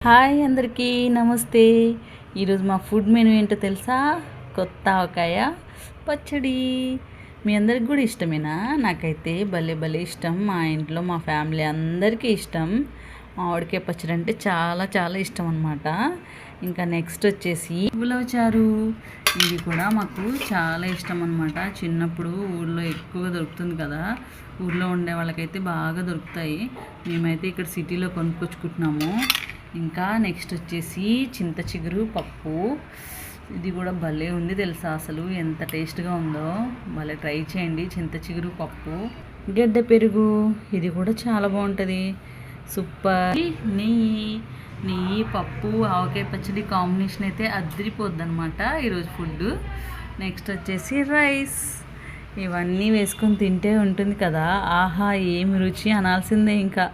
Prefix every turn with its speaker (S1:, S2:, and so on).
S1: Hi అందరికీ నమస్తే. ఈరోజు మా ఫుడ్ మెనూ ఏంటో తెలుసా? కొత్త ఆవకాయ పచ్చడి. మీ అందరికి కూడా ఇష్టమేనా? నాకైతే భలే భలే ఇష్టం. మా ఇంట్లో మా ఫ్యామిలీ అందరికీ ఇష్టం. మామిడికాయ పచ్చడి అంటే చాలా చాలా ఇష్టం అనమాట. ఇంకా నెక్స్ట్ వచ్చేసి ఉలవచారు. ఇది కూడా మాకు చాలా ఇష్టం అనమాట. చిన్నప్పుడు ఊళ్ళో ఎక్కువగా దొరుకుతుంది కదా, ఊళ్ళో ఉండే వాళ్ళకైతే బాగా దొరుకుతాయి. మేమైతే ఇక్కడ సిటీలో కొనుక్కొచ్చుకుంటున్నాము. ఇంకా నెక్స్ట్ వచ్చేసి చింత చిగురు పప్పు. ఇది కూడా భలే ఉంది తెలుసా, అసలు ఎంత టేస్ట్గా ఉందో. భలే ట్రై చేయండి చింత చిగురు పప్పు. గడ్డ పెరుగు, ఇది కూడా చాలా బాగుంటుంది, సూపర్. నెయ్యి నెయ్యి పప్పు ఆవకాయ పచ్చడి కాంబినేషన్ అయితే అదిరిపోద్ది అనమాట ఈరోజు ఫుడ్. నెక్స్ట్ వచ్చేసి రైస్. ఇవన్నీ వేసుకొని తింటే ఉంటుంది కదా, ఆహా ఏమి రుచి అనాల్సిందే ఇంకా.